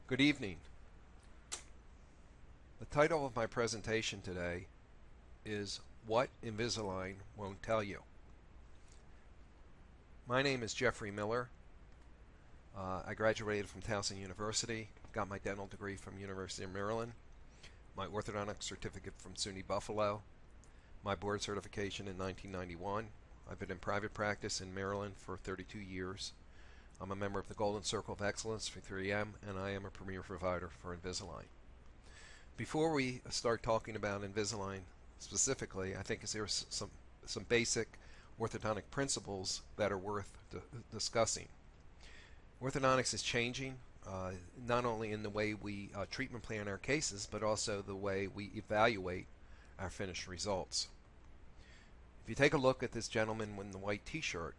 Good evening. The title of my presentation today is What Invisalign Won't Tell You. My name is Jeffrey Miller. I graduated from Towson University, got my dental degree from University of Maryland, my orthodontic certificate from SUNY Buffalo, my board certification in 1991. I've been in private practice in Maryland for 32 years. I'm a member of the Golden Circle of Excellence for 3M, and I am a premier provider for Invisalign. Before we start talking about Invisalign specifically, I think there's some basic orthodontic principles that are worth discussing. Orthodontics is changing, not only in the way we treatment plan our cases, but also the way we evaluate our finished results. If you take a look at this gentleman in the white t-shirt,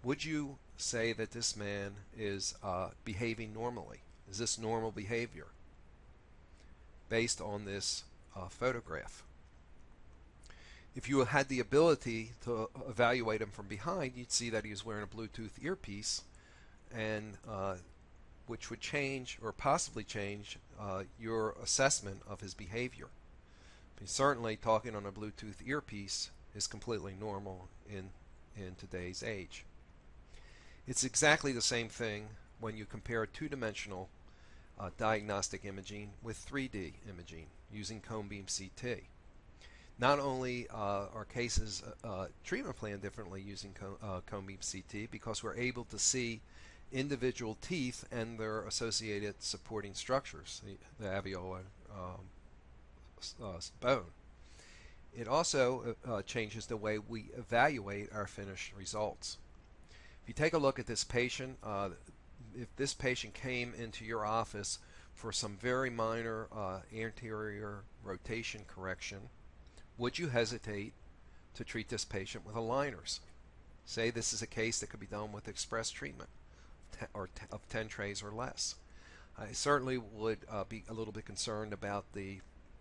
would you say that this man is behaving normally? Is this normal behavior based on this photograph? If you had the ability to evaluate him from behind, you'd see that he was wearing a Bluetooth earpiece, and which would change or possibly change your assessment of his behavior. But certainly talking on a Bluetooth earpiece is completely normal in today's age. It's exactly the same thing when you compare two-dimensional diagnostic imaging with 3D imaging using cone beam CT. Not only are cases treatment planned differently using cone beam CT, because we're able to see individual teeth and their associated supporting structures, the alveolar bone. It also changes the way we evaluate our finished results. If you take a look at this patient, if this patient came into your office for some very minor anterior rotation correction, would you hesitate to treat this patient with aligners? Say this is a case that could be done with express treatment of 10 trays or less. I certainly would be a little bit concerned about the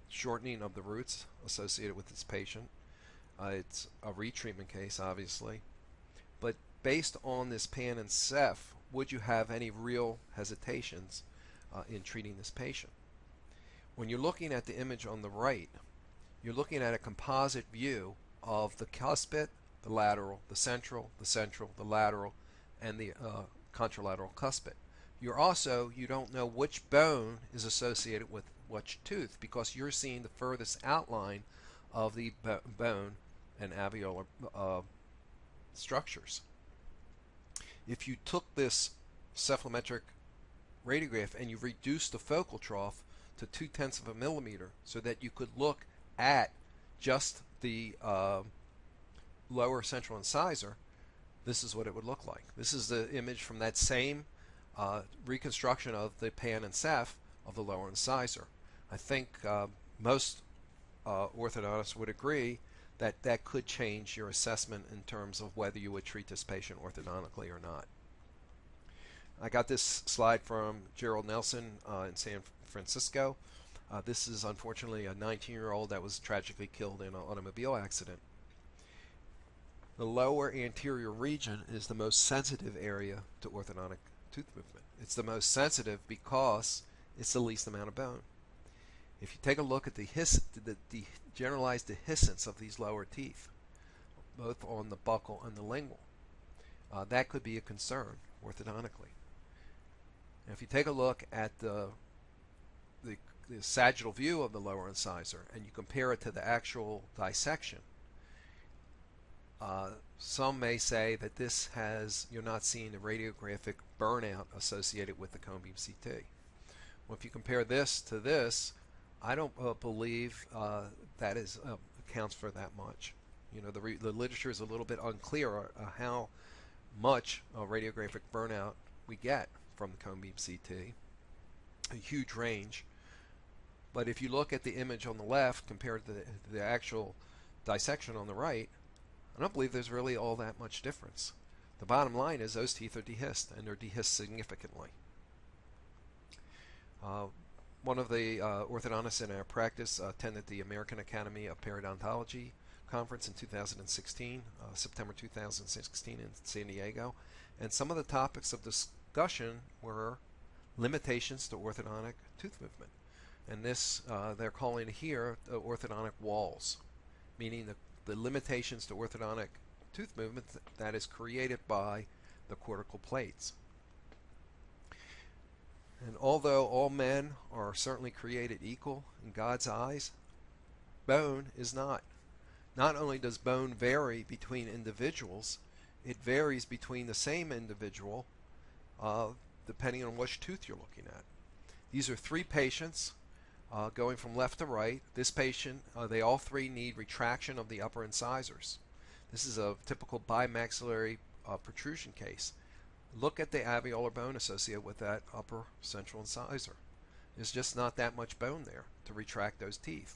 shortening of the roots associated with this patient. It's a retreatment case, obviously. But based on this pan and ceph, would you have any real hesitations in treating this patient? When you're looking at the image on the right, you're looking at a composite view of the cuspid, the lateral, the central, the lateral, and the contralateral cuspid. You don't know which bone is associated with which tooth, because you're seeing the furthest outline of the bone and alveolar structures. If you took this cephalometric radiograph and you reduced the focal trough to 0.2 of a millimeter so that you could look at just the lower central incisor, this is what it would look like. This is the image from that same reconstruction of the pan and ceph of the lower incisor. I think most orthodontists would agree that that could change your assessment in terms of whether you would treat this patient orthodontically or not. I got this slide from Gerald Nelson in San Francisco. This is unfortunately a 19-year-old that was tragically killed in an automobile accident. The lower anterior region is the most sensitive area to orthodontic tooth movement. It's the most sensitive because it's the least amount of bone. If you take a look at the generalized dehiscence of these lower teeth, both on the buccal and the lingual, that could be a concern orthodontically. Now, if you take a look at the sagittal view of the lower incisor and you compare it to the actual dissection, some may say that you're not seeing the radiographic burnout associated with the cone beam CT. Well, if you compare this to this, I don't believe that accounts for that much. You know, the literature is a little bit unclear how much radiographic burnout we get from the cone beam CT. A huge range. But if you look at the image on the left compared to the actual dissection on the right, I don't believe there's really all that much difference. The bottom line is those teeth are dehisced, and they're dehisced significantly. One of the orthodontists in our practice attended the American Academy of Periodontology conference in 2016, September 2016 in San Diego, and some of the topics of discussion were limitations to orthodontic tooth movement. And this, they're calling here the orthodontic walls, meaning the limitations to orthodontic tooth movement that is created by the cortical plates. And although all men are certainly created equal in God's eyes, bone is not. Not only does bone vary between individuals, it varies between the same individual depending on which tooth you're looking at. These are 3 patients going from left to right. This patient, they all 3 need retraction of the upper incisors. This is a typical bimaxillary protrusion case. Look at the alveolar bone associated with that upper central incisor. There's just not that much bone there to retract those teeth.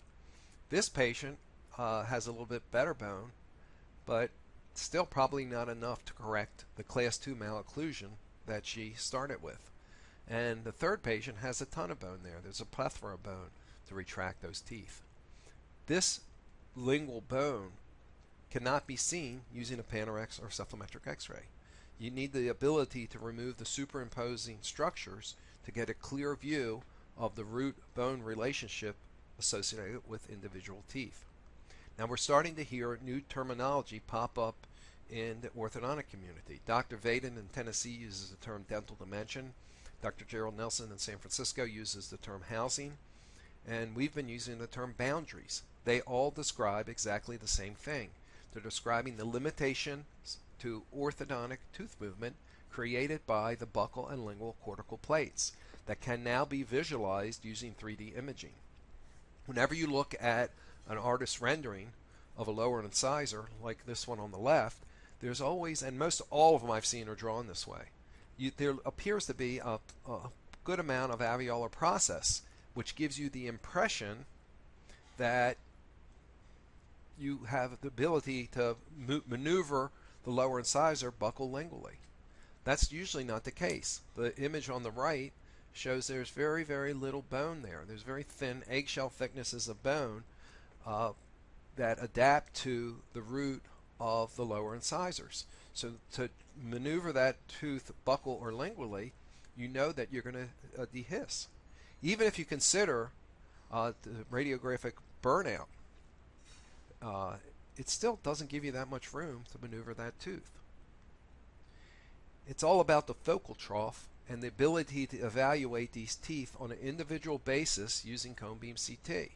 This patient has a little bit better bone, but still probably not enough to correct the class 2 malocclusion that she started with. And the third patient has a ton of bone there. There's a plethora of bone to retract those teeth. This lingual bone cannot be seen using a Panorex or cephalometric x-ray. You need the ability to remove the superimposing structures to get a clear view of the root-bone relationship associated with individual teeth. Now we're starting to hear new terminology pop up in the orthodontic community. Dr. Vaden in Tennessee uses the term dental dimension. Dr. Gerald Nelson in San Francisco uses the term housing. And we've been using the term boundaries. They all describe exactly the same thing. They're describing the limitations to orthodontic tooth movement created by the buccal and lingual cortical plates that can now be visualized using 3D imaging. Whenever you look at an artist's rendering of a lower incisor, like this one on the left, there's always, and most all of them I've seen are drawn this way, there appears to be a good amount of alveolar process, which gives you the impression that you have the ability to maneuver the lower incisor buccal lingually. That's usually not the case. The image on the right shows there's very, very little bone there. There's very thin eggshell thicknesses of bone that adapt to the root of the lower incisors. So to maneuver that tooth buccal or lingually, you know that you're going to dehiss. Even if you consider the radiographic burnout, it still doesn't give you that much room to maneuver that tooth. It's all about the focal trough and the ability to evaluate these teeth on an individual basis using cone beam CT.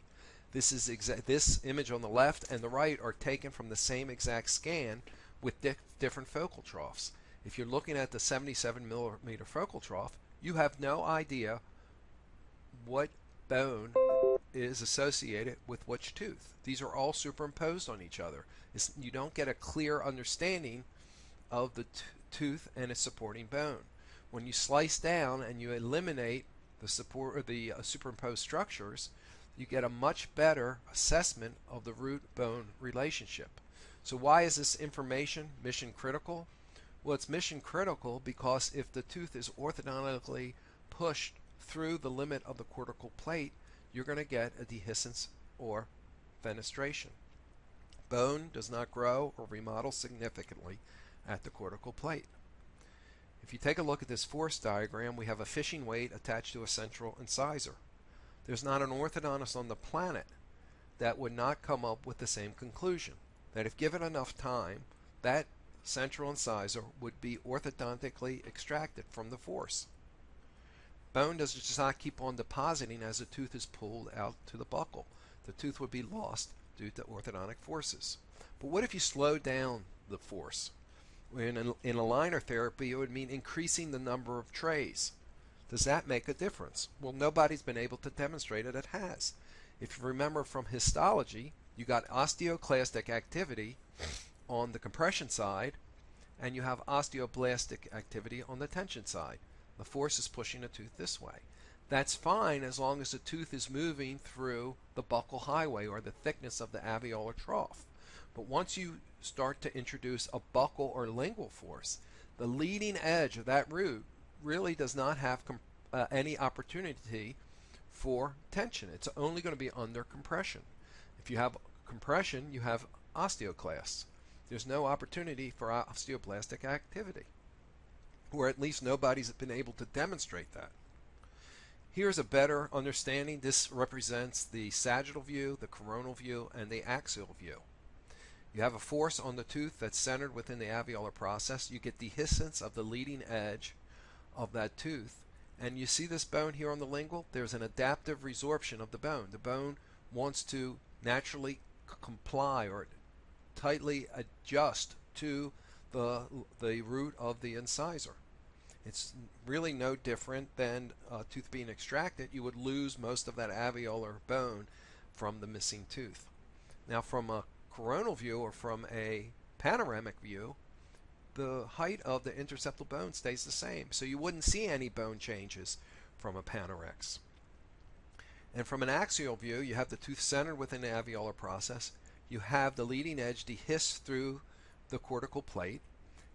This image on the left and the right are taken from the same exact scan with different focal troughs. If you're looking at the 77 millimeter focal trough, you have no idea what bone is associated with which tooth. These are all superimposed on each other. You don't get a clear understanding of the tooth and its supporting bone. When you slice down and you eliminate the superimposed structures, you get a much better assessment of the root-bone relationship. So why is this information mission critical? Well, it's mission critical because if the tooth is orthodontically pushed through the limit of the cortical plate, you're going to get a dehiscence or fenestration. Bone does not grow or remodel significantly at the cortical plate. If you take a look at this force diagram, we have a fishing weight attached to a central incisor. There's not an orthodontist on the planet that would not come up with the same conclusion, that if given enough time, that central incisor would be orthodontically extracted from the force. Bone does just not keep on depositing as the tooth is pulled out to the buccal. The tooth would be lost due to orthodontic forces. But what if you slow down the force? In aligner therapy, it would mean increasing the number of trays. Does that make a difference? Well, nobody's been able to demonstrate it has. If you remember from histology, you got osteoclastic activity on the compression side, and you have osteoblastic activity on the tension side. The force is pushing the tooth this way. That's fine as long as the tooth is moving through the buccal highway or the thickness of the alveolar trough. But once you start to introduce a buccal or lingual force, the leading edge of that root really does not have any opportunity for tension. It's only going to be under compression. If you have compression, you have osteoclasts. There's no opportunity for osteoblastic activity, or at least nobody's been able to demonstrate that. Here's a better understanding. This represents the sagittal view, the coronal view, and the axial view. You have a force on the tooth that's centered within the alveolar process. You get dehiscence of the leading edge of that tooth. And you see this bone here on the lingual? There's an adaptive resorption of the bone. The bone wants to naturally comply or tightly adjust to the root of the incisor. It's really no different than a tooth being extracted. You would lose most of that alveolar bone from the missing tooth. Now, from a coronal view or from a panoramic view, the height of the interseptal bone stays the same. So you wouldn't see any bone changes from a panorex. And from an axial view, you have the tooth centered within the alveolar process. You have the leading edge dehisced through the cortical plate.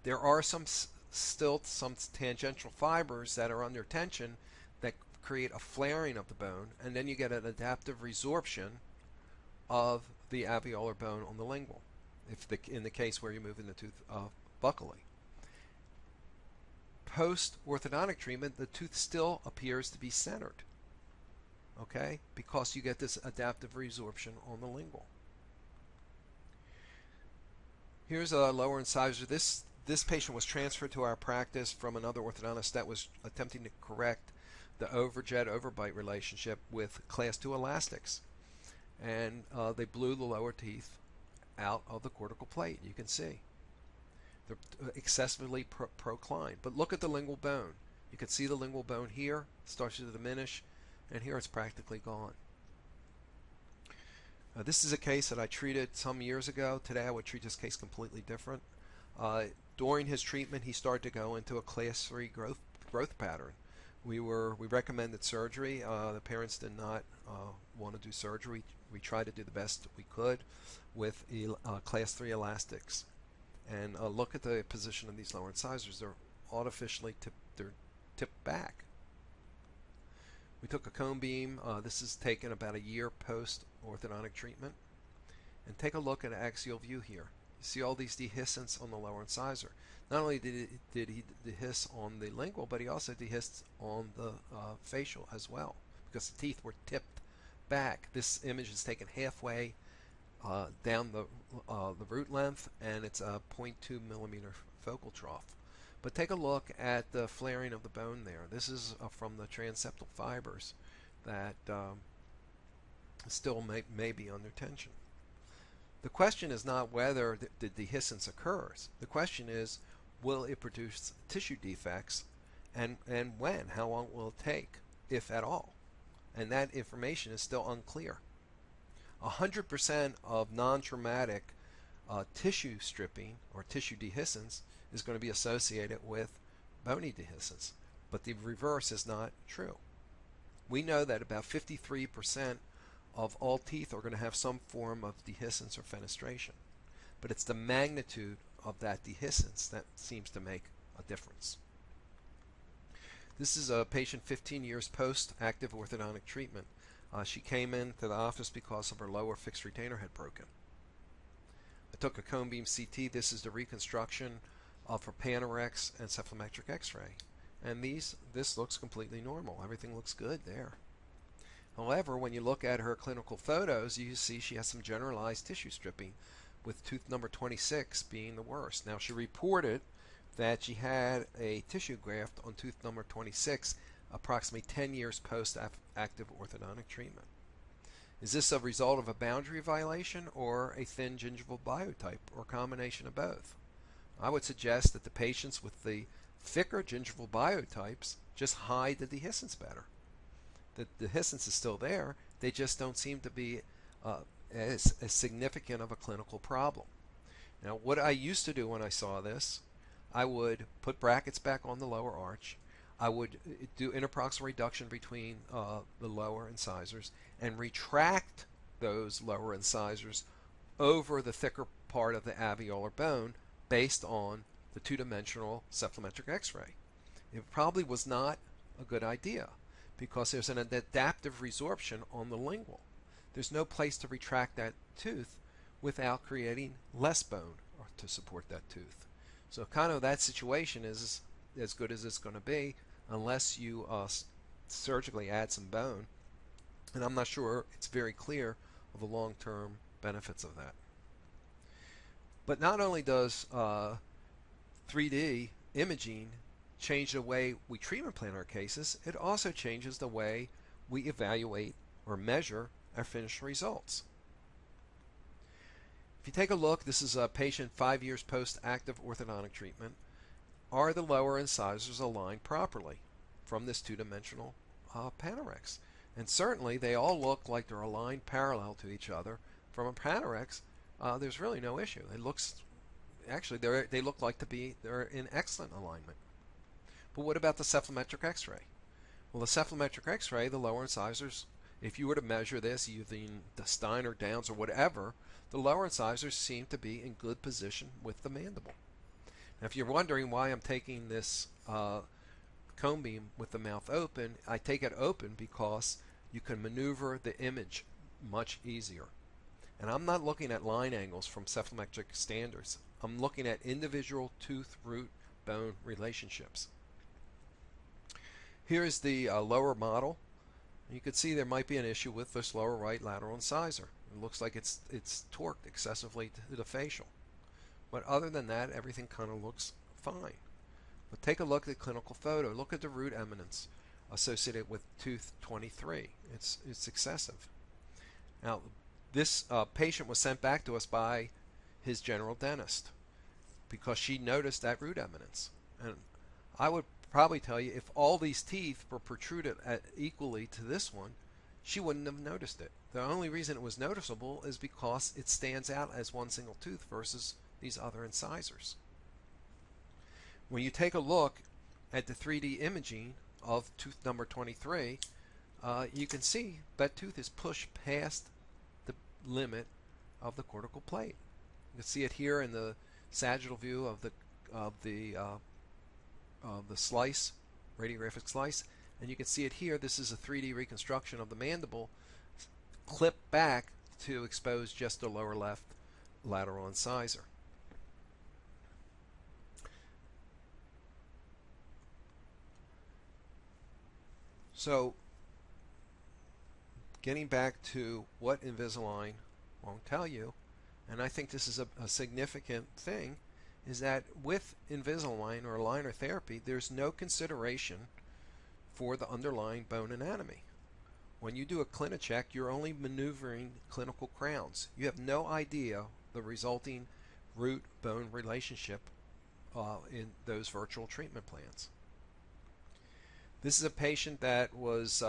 There are still some tangential fibers that are under tension that create a flaring of the bone, and then you get an adaptive resorption of the alveolar bone on the lingual, in the case where you're moving the tooth buccally. Post-orthodontic treatment, the tooth still appears to be centered, okay, because you get this adaptive resorption on the lingual. Here's a lower incisor. This patient was transferred to our practice from another orthodontist that was attempting to correct the overjet-overbite relationship with class 2 elastics. And they blew the lower teeth out of the cortical plate. You can see they're excessively proclined. But look at the lingual bone. You can see the lingual bone here starts to diminish, and here it's practically gone. This is a case that I treated some years ago. Today I would treat this case completely different. During his treatment, he started to go into a class 3 growth pattern. We recommended surgery. The parents did not want to do surgery. We tried to do the best we could with class 3 elastics. And look at the position of these lower incisors. They're artificially tipped back. We took a cone beam. This is taken about a year post-orthodontic treatment. And take a look at an axial view here. You see all these dehiscence on the lower incisor. Not only did he dehisce on the lingual, but he also dehisced on the facial as well, because the teeth were tipped back. This image is taken halfway down the root length, and it's a 0.2 millimeter focal trough. But take a look at the flaring of the bone there. This is from the transeptal fibers that still may be under tension. The question is not whether the dehiscence occurs. The question is, will it produce tissue defects, and when? How long will it take, if at all? And that information is still unclear. 100% of non-traumatic tissue stripping or tissue dehiscence is going to be associated with bony dehiscence, but the reverse is not true. We know that about 53% of all teeth are going to have some form of dehiscence or fenestration, but it's the magnitude of that dehiscence that seems to make a difference. This is a patient 15 years post-active orthodontic treatment. She came into the office because of her lower fixed retainer had broken. I took a cone beam CT. This is the reconstruction of her panorex and cephalometric x-ray. And this looks completely normal. Everything looks good there. However, when you look at her clinical photos, you see she has some generalized tissue stripping, with tooth number 26 being the worst. Now, she reported that she had a tissue graft on tooth number 26 approximately 10 years post-active orthodontic treatment. Is this a result of a boundary violation or a thin gingival biotype, or a combination of both? I would suggest that the patients with the thicker gingival biotypes just hide the dehiscence better. The dehiscence is still there, they just don't seem to be as significant of a clinical problem. Now, what I used to do when I saw this, I would put brackets back on the lower arch. I would do interproximal reduction between the lower incisors and retract those lower incisors over the thicker part of the alveolar bone based on the two-dimensional cephalometric x-ray. It probably was not a good idea because there's an adaptive resorption on the lingual. There's no place to retract that tooth without creating less bone to support that tooth. So kind of that situation is as good as it's going to be unless you surgically add some bone, and I'm not sure it's very clear of the long-term benefits of that. But not only does 3D imaging change the way we treatment plan our cases, it also changes the way we evaluate or measure our finished results. If you take a look, this is a patient 5 years post-active orthodontic treatment. Are the lower incisors aligned properly from this two-dimensional Panorex? And certainly they all look like they're aligned parallel to each other. From a Panorex, there's really no issue. It looks, actually, they look like they're in excellent alignment. But what about the cephalometric X-ray? Well, the cephalometric X-ray, the lower incisors, if you were to measure this using the Steiner, Downs, or whatever, the lower incisors seem to be in good position with the mandible. Now, if you're wondering why I'm taking this cone beam with the mouth open, I take it open because you can maneuver the image much easier. And I'm not looking at line angles from cephalometric standards. I'm looking at individual tooth root bone relationships. Here's the lower model. You can see there might be an issue with this lower right lateral incisor. It looks like it's torqued excessively to the facial. But other than that, everything kind of looks fine. But take a look at the clinical photo. Look at the root eminence associated with tooth 23. It's excessive. Now, this patient was sent back to us by his general dentist because she noticed that root eminence. And I would probably tell you if all these teeth were protruded equally to this one, she wouldn't have noticed it. The only reason it was noticeable is because it stands out as one single tooth versus these other incisors. When you take a look at the 3D imaging of tooth number 23, you can see that tooth is pushed past the limit of the cortical plate. You can see it here in the sagittal view of the slice, radiographic slice, and you can see it here. This is a 3D reconstruction of the mandible clipped back to expose just the lower left lateral incisor. So, getting back to what Invisalign won't tell you, and I think this is a significant thing, is that with Invisalign or aligner therapy, there's no consideration for the underlying bone anatomy. When you do a clincheck, you're only maneuvering clinical crowns. You have no idea the resulting root-bone relationship in those virtual treatment plans. This is a patient that was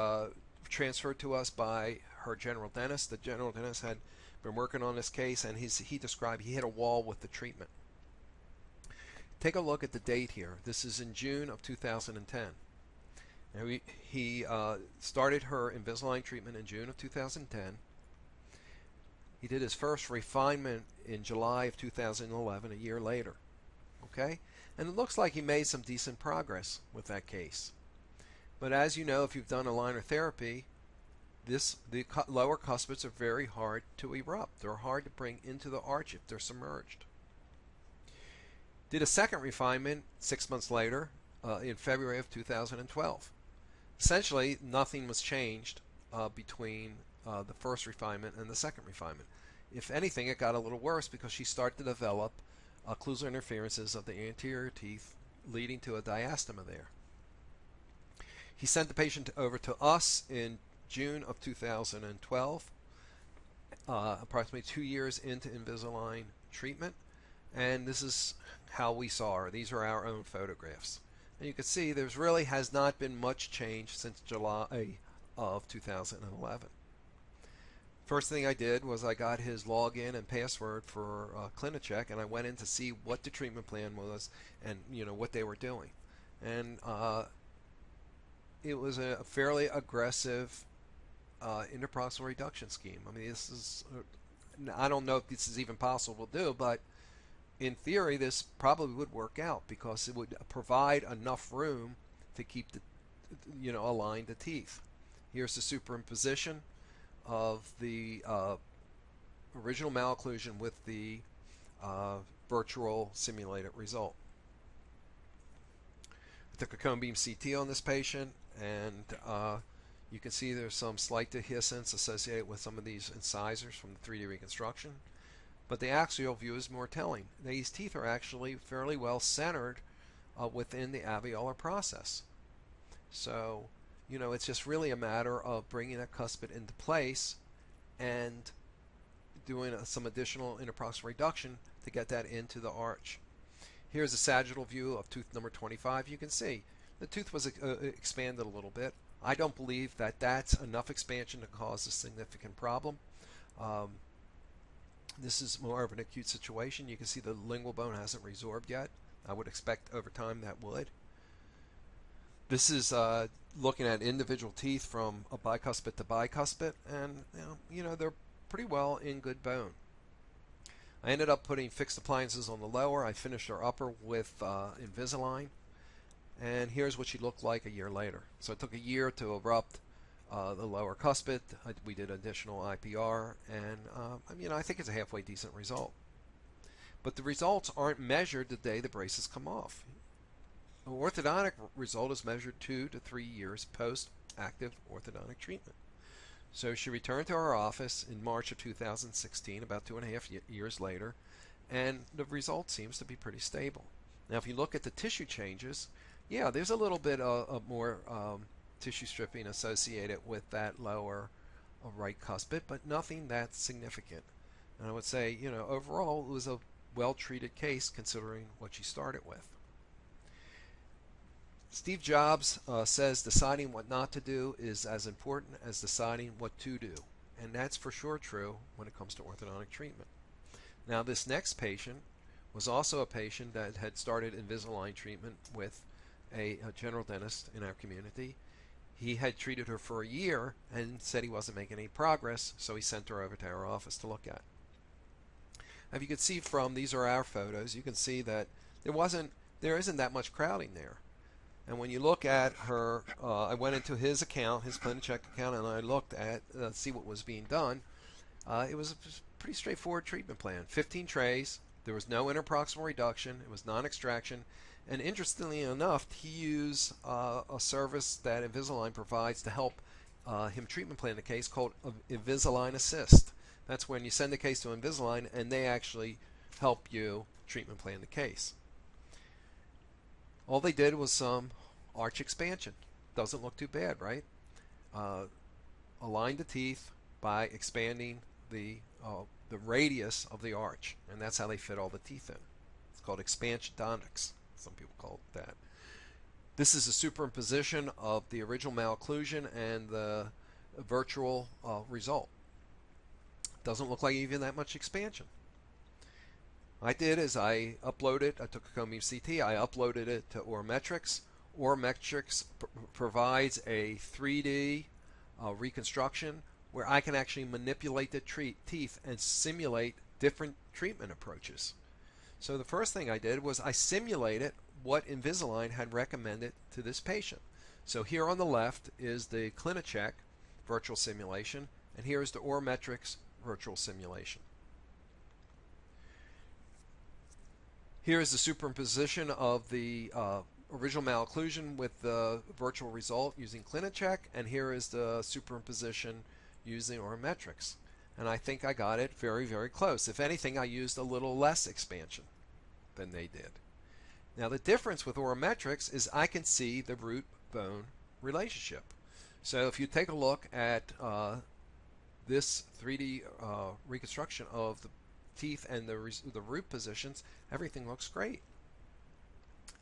transferred to us by her general dentist. The general dentist had been working on this case, and he described he hit a wall with the treatment. Take a look at the date here. This is in June of 2010. Now he started her Invisalign treatment in June of 2010. He did his first refinement in July of 2011, a year later. Okay? And it looks like he made some decent progress with that case. But as you know, if you've done aligner therapy, the lower cuspids are very hard to erupt. They're hard to bring into the arch if they're submerged. Did a second refinement 6 months later in February of 2012. Essentially, nothing was changed between the first refinement and the second refinement. If anything, it got a little worse because she started to develop occlusal interferences of the anterior teeth, leading to a diastema there. He sent the patient over to us in June of 2012, approximately 2 years into Invisalign treatment, and this is how we saw her. These are our own photographs. And you can see there really has not been much change since July of 2011. First thing I did was I got his login and password for clincheck, and I went in to see what the treatment plan was and what they were doing. And it was a fairly aggressive interproximal reduction scheme. I mean, this is I don't know if this is even possible to do, but in theory, this probably would work out because it would provide enough room to keep the, align the teeth. Here's the superimposition of the original malocclusion with the virtual simulated result. I took a cone beam CT on this patient, and you can see there's some slight dehiscence associated with some of these incisors from the 3D reconstruction. But the axial view is more telling. These teeth are actually fairly well centered within the alveolar process. So, it's just really a matter of bringing that cuspid into place and doing some additional interproximal reduction to get that into the arch. Here's a sagittal view of tooth number 25. You can see the tooth was expanded a little bit. I don't believe that that's enough expansion to cause a significant problem. This is more of an acute situation. You can see the lingual bone hasn't resorbed yet. I would expect over time that would. This is looking at individual teeth from a bicuspid to bicuspid, and they're pretty well in good bone. I ended up putting fixed appliances on the lower. I finished her upper with Invisalign, and here's what she looked like a year later. So it took a year to erupt the lower cuspid. We did additional IPR, and I think it's a halfway decent result. But the results aren't measured the day the braces come off. The orthodontic result is measured 2 to 3 years post-active orthodontic treatment. So she returned to our office in March of 2016, about 2.5 years later, and the result seems to be pretty stable. Now, if you look at the tissue changes, yeah, there's a little bit of more tissue stripping associated with that lower right cuspid, but nothing that significant. And I would say, overall, it was a well-treated case considering what she started with. Steve Jobs says deciding what not to do is as important as deciding what to do. And that's for sure true when it comes to orthodontic treatment. Now, this next patient was also a patient that had started Invisalign treatment with a general dentist in our community. He had treated her for a year and said he wasn't making any progress, so he sent her over to our office to look at. As you can see from, these are our photos, you can see that there isn't that much crowding there. And when you look at her, I went into his account, his clincheck account, and I looked at see what was being done. It was a pretty straightforward treatment plan. 15 trays. There was no interproximal reduction. It was non-extraction. And interestingly enough, he used a service that Invisalign provides to help him treatment plan the case called Invisalign Assist. That's when you send the case to Invisalign and they actually help you treatment plan the case. All they did was some arch expansion. Doesn't look too bad, right? Align the teeth by expanding the radius of the arch, and that's how they fit all the teeth in. It's called expansiodontics. Some people call it that. This is a superimposition of the original malocclusion and the virtual result. Doesn't look like even that much expansion. I did is I uploaded, I took a Comium CT, I uploaded it to Ormetrics. Ormetrics provides a 3D reconstruction where I can actually manipulate the teeth and simulate different treatment approaches. So the first thing I did was I simulated what Invisalign had recommended to this patient. So here on the left is the clincheck virtual simulation, and here is the Ormetrics virtual simulation. Here is the superimposition of the original malocclusion with the virtual result using clincheck, and here is the superimposition using Ormetrics. And I think I got it very, very close. If anything, I used a little less expansion than they did. Now the difference with Ormetrics is I can see the root-bone relationship. So if you take a look at this 3D reconstruction of the teeth and the root positions, everything looks great.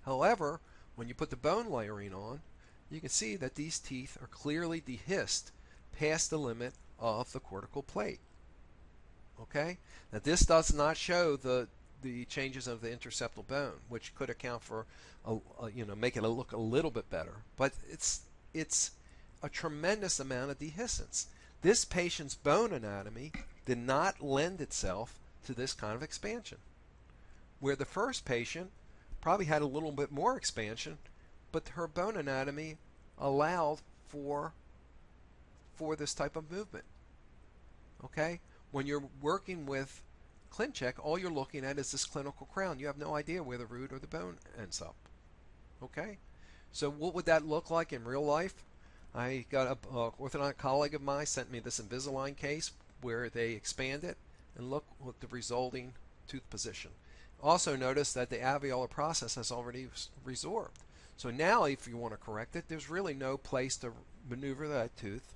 However, when you put the bone layering on, you can see that these teeth are clearly dehisced past the limit of the cortical plate. Okay? Now this does not show the changes of the interseptal bone, which could account for make it look a little bit better, but it's a tremendous amount of dehiscence. This patient's bone anatomy did not lend itself to this kind of expansion, where the first patient probably had a little bit more expansion, but her bone anatomy allowed for this type of movement. Okay? When you're working with clincheck, all you're looking at is this clinical crown. You have no idea where the root or the bone ends up. Okay? So what would that look like in real life? I got a orthodontic colleague of mine sent me this Invisalign case where they expand it and look at the resulting tooth position. Also notice that the alveolar process has already resorbed. So now if you want to correct it, there's really no place to maneuver that tooth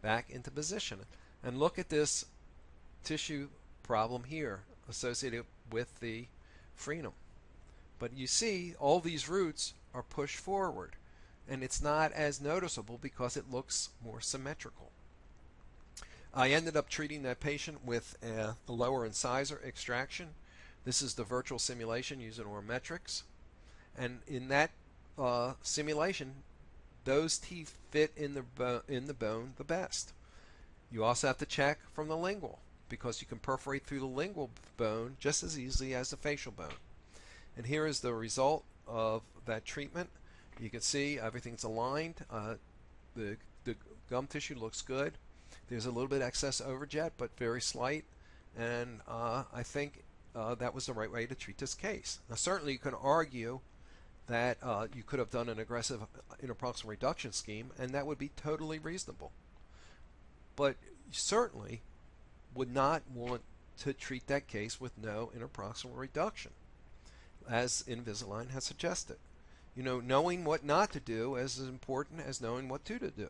back into position. And look at this tissue problem here associated with the frenum. But you see all these roots are pushed forward, and it's not as noticeable because it looks more symmetrical. I ended up treating that patient with a lower incisor extraction. This is the virtual simulation using Ormetrics, and in that simulation, those teeth fit in the bone the best. You also have to check from the lingual, because you can perforate through the lingual bone just as easily as the facial bone. And here is the result of that treatment. You can see everything's aligned. The gum tissue looks good. There's a little bit excess overjet, but very slight. And I think that was the right way to treat this case. Now, certainly you can argue that you could have done an aggressive interproximal reduction scheme, and that would be totally reasonable. But you certainly would not want to treat that case with no interproximal reduction, as Invisalign has suggested. You know, knowing what not to do is as important as knowing what to do.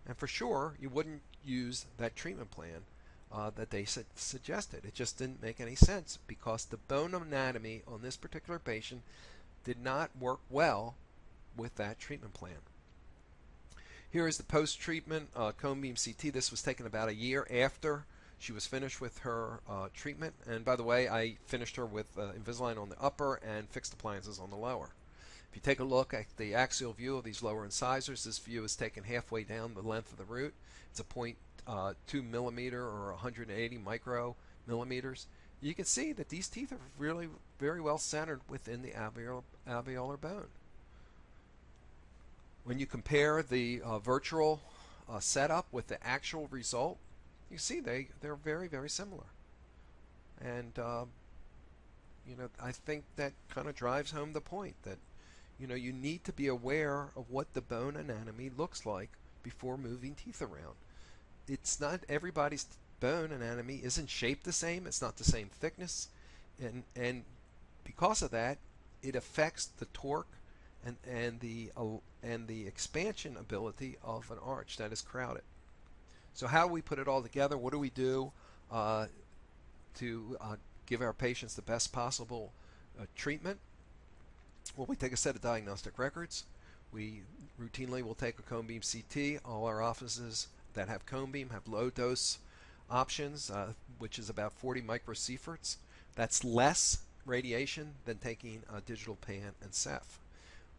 And for sure, you wouldn't use that treatment plan that they suggested. It just didn't make any sense because the bone anatomy on this particular patient did not work well with that treatment plan. Here is the post-treatment cone beam CT. This was taken about a year after she was finished with her treatment. And by the way, I finished her with Invisalign on the upper and fixed appliances on the lower. If you take a look at the axial view of these lower incisors, this view is taken halfway down the length of the root. It's a 0.2 millimeter or 180 micromillimeters. You can see that these teeth are really very well centered within the alveolar bone. When you compare the virtual setup with the actual result, you see they're very, very similar. And you know, I think that kind of drives home the point that you need to be aware of what the bone anatomy looks like before moving teeth around. It's not everybody's bone anatomy isn't shaped the same. It's not the same thickness, and because of that, it affects the torque and the expansion ability of an arch that is crowded. So how do we put it all together? What do we do to give our patients the best possible treatment? Well, we take a set of diagnostic records. We routinely will take a cone beam CT. All our offices that have cone beam have low dose options, which is about 40 microsieverts. That's less radiation than taking a digital pan and Ceph.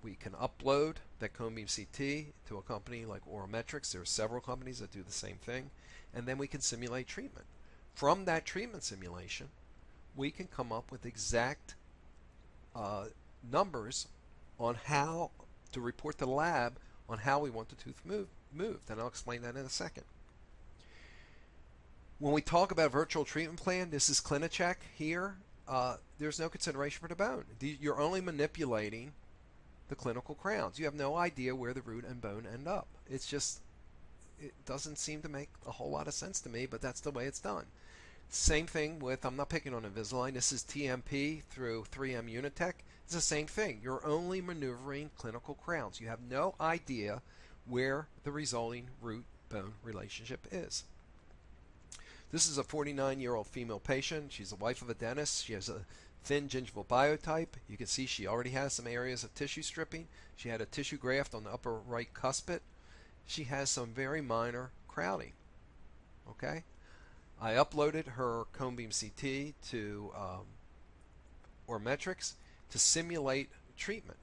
We can upload that cone beam CT to a company like Ormetrics. There are several companies that do the same thing. And then we can simulate treatment. From that treatment simulation, we can come up with exact numbers on how to report to the lab on how we want the tooth moved. And I'll explain that in a second. When we talk about virtual treatment plan, this is clincheck here. There's no consideration for the bone. You're only manipulating the clinical crowns. You have no idea where the root and bone end up. It doesn't seem to make a whole lot of sense to me, but that's the way it's done. Same thing with, I'm not picking on Invisalign, this is TMP through 3M Unitech. It's the same thing. You're only maneuvering clinical crowns. You have no idea where the resulting root-bone relationship is. This is a 49-year-old female patient. She's the wife of a dentist. She has a thin gingival biotype. You can see she already has some areas of tissue stripping. She had a tissue graft on the upper right cuspid. She has some very minor crowding. Okay? I uploaded her cone beam CT to Ormetrics to simulate treatment.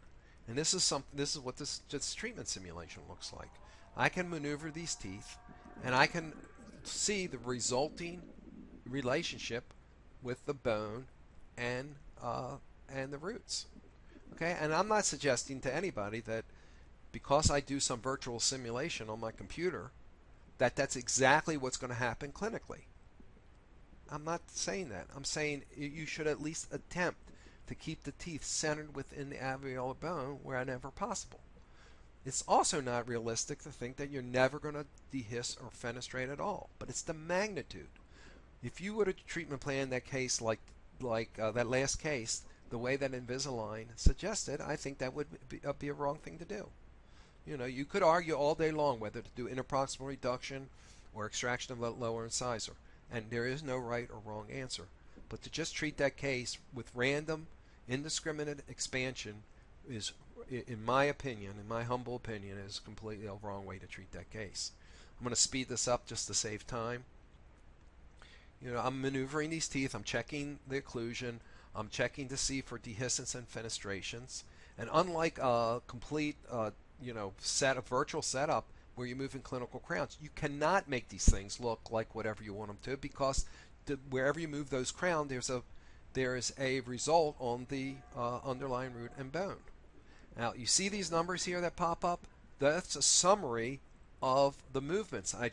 And this is what this treatment simulation looks like. I can maneuver these teeth, and I can see the resulting relationship with the bone and the roots. Okay, and I'm not suggesting to anybody that because I do some virtual simulation on my computer that that's exactly what's going to happen clinically. I'm not saying that. I'm saying you should at least attempt to keep the teeth centered within the alveolar bone wherever possible. It's also not realistic to think that you're never going to dehiss or fenestrate at all, but it's the magnitude. If you were to treatment plan that case like that last case, the way that Invisalign suggested, I think that would be a wrong thing to do. You know, you could argue all day long whether to do interproximal reduction or extraction of the lower incisor, and there is no right or wrong answer. But to just treat that case with random, indiscriminate expansion is, in my opinion, in my humble opinion, is completely a wrong way to treat that case. I'm going to speed this up just to save time. You know, I'm maneuvering these teeth. I'm checking the occlusion. I'm checking to see for dehiscence and fenestrations. And unlike a complete, virtual setup where you're moving clinical crowns, you cannot make these things look like whatever you want them to, because wherever you move those crowns, there is a result on the underlying root and bone. Now, you see these numbers here that pop up? That's a summary of the movements I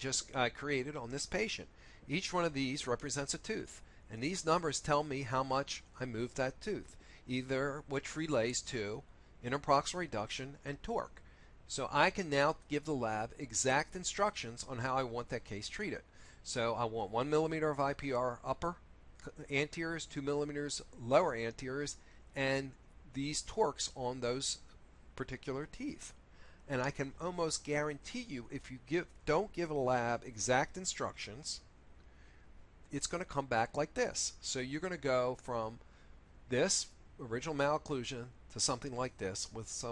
created on this patient. Each one of these represents a tooth, and these numbers tell me how much I moved that tooth, either which relates to interproximal reduction and torque. So I can now give the lab exact instructions on how I want that case treated. So I want 1 millimeter of IPR upper anteriors, 2 millimeters lower anteriors, and these torques on those particular teeth. And I can almost guarantee you, if you don't give a lab exact instructions, it's going to come back like this. So you're going to go from this original malocclusion to something like this with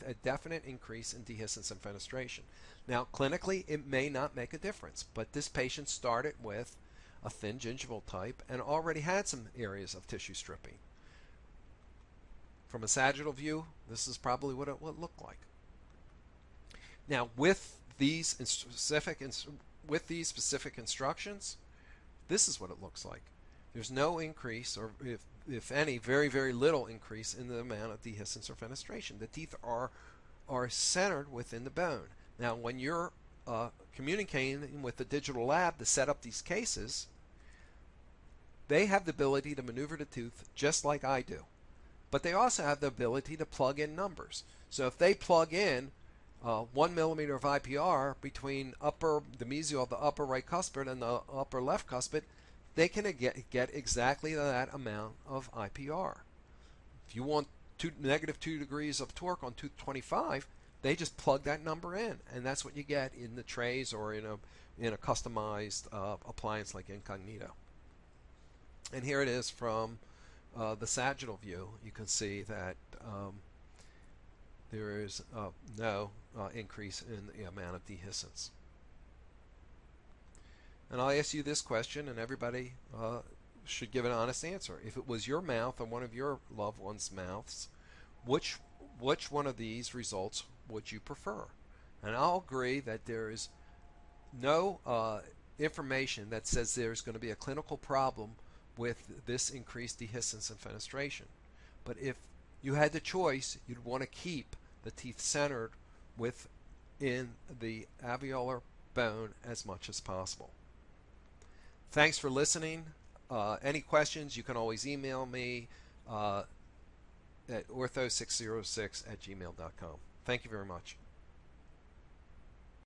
a definite increase in dehiscence and fenestration. Now, clinically, it may not make a difference, but this patient started with a thin gingival type and already had some areas of tissue stripping. From a sagittal view, this is probably what it would look like. Now, with these specific instructions, this is what it looks like. There's no increase, or if any, very, very little increase in the amount of dehiscence or fenestration. The teeth are centered within the bone. Now, when you're communicating with the digital lab to set up these cases, they have the ability to maneuver the tooth just like I do. But they also have the ability to plug in numbers. So if they plug in 1 millimeter of IPR between the mesial of the upper right cuspid and the upper left cuspid, they can get exactly that amount of IPR. If you want negative 2 degrees of torque on tooth 25, they just plug that number in, and that's what you get in the trays or in a customized appliance like Incognito. And here it is from the sagittal view. You can see that there is no increase in the amount of dehiscence. And I'll ask you this question, and everybody should give an honest answer. If it was your mouth or one of your loved ones' mouths, which one of these results would you prefer? And I'll agree that there is no information that says there's going to be a clinical problem with this increased dehiscence and fenestration. But if you had the choice, you'd want to keep the teeth centered within the alveolar bone as much as possible. Thanks for listening. Any questions, you can always email me at ortho606@gmail.com. Thank you very much.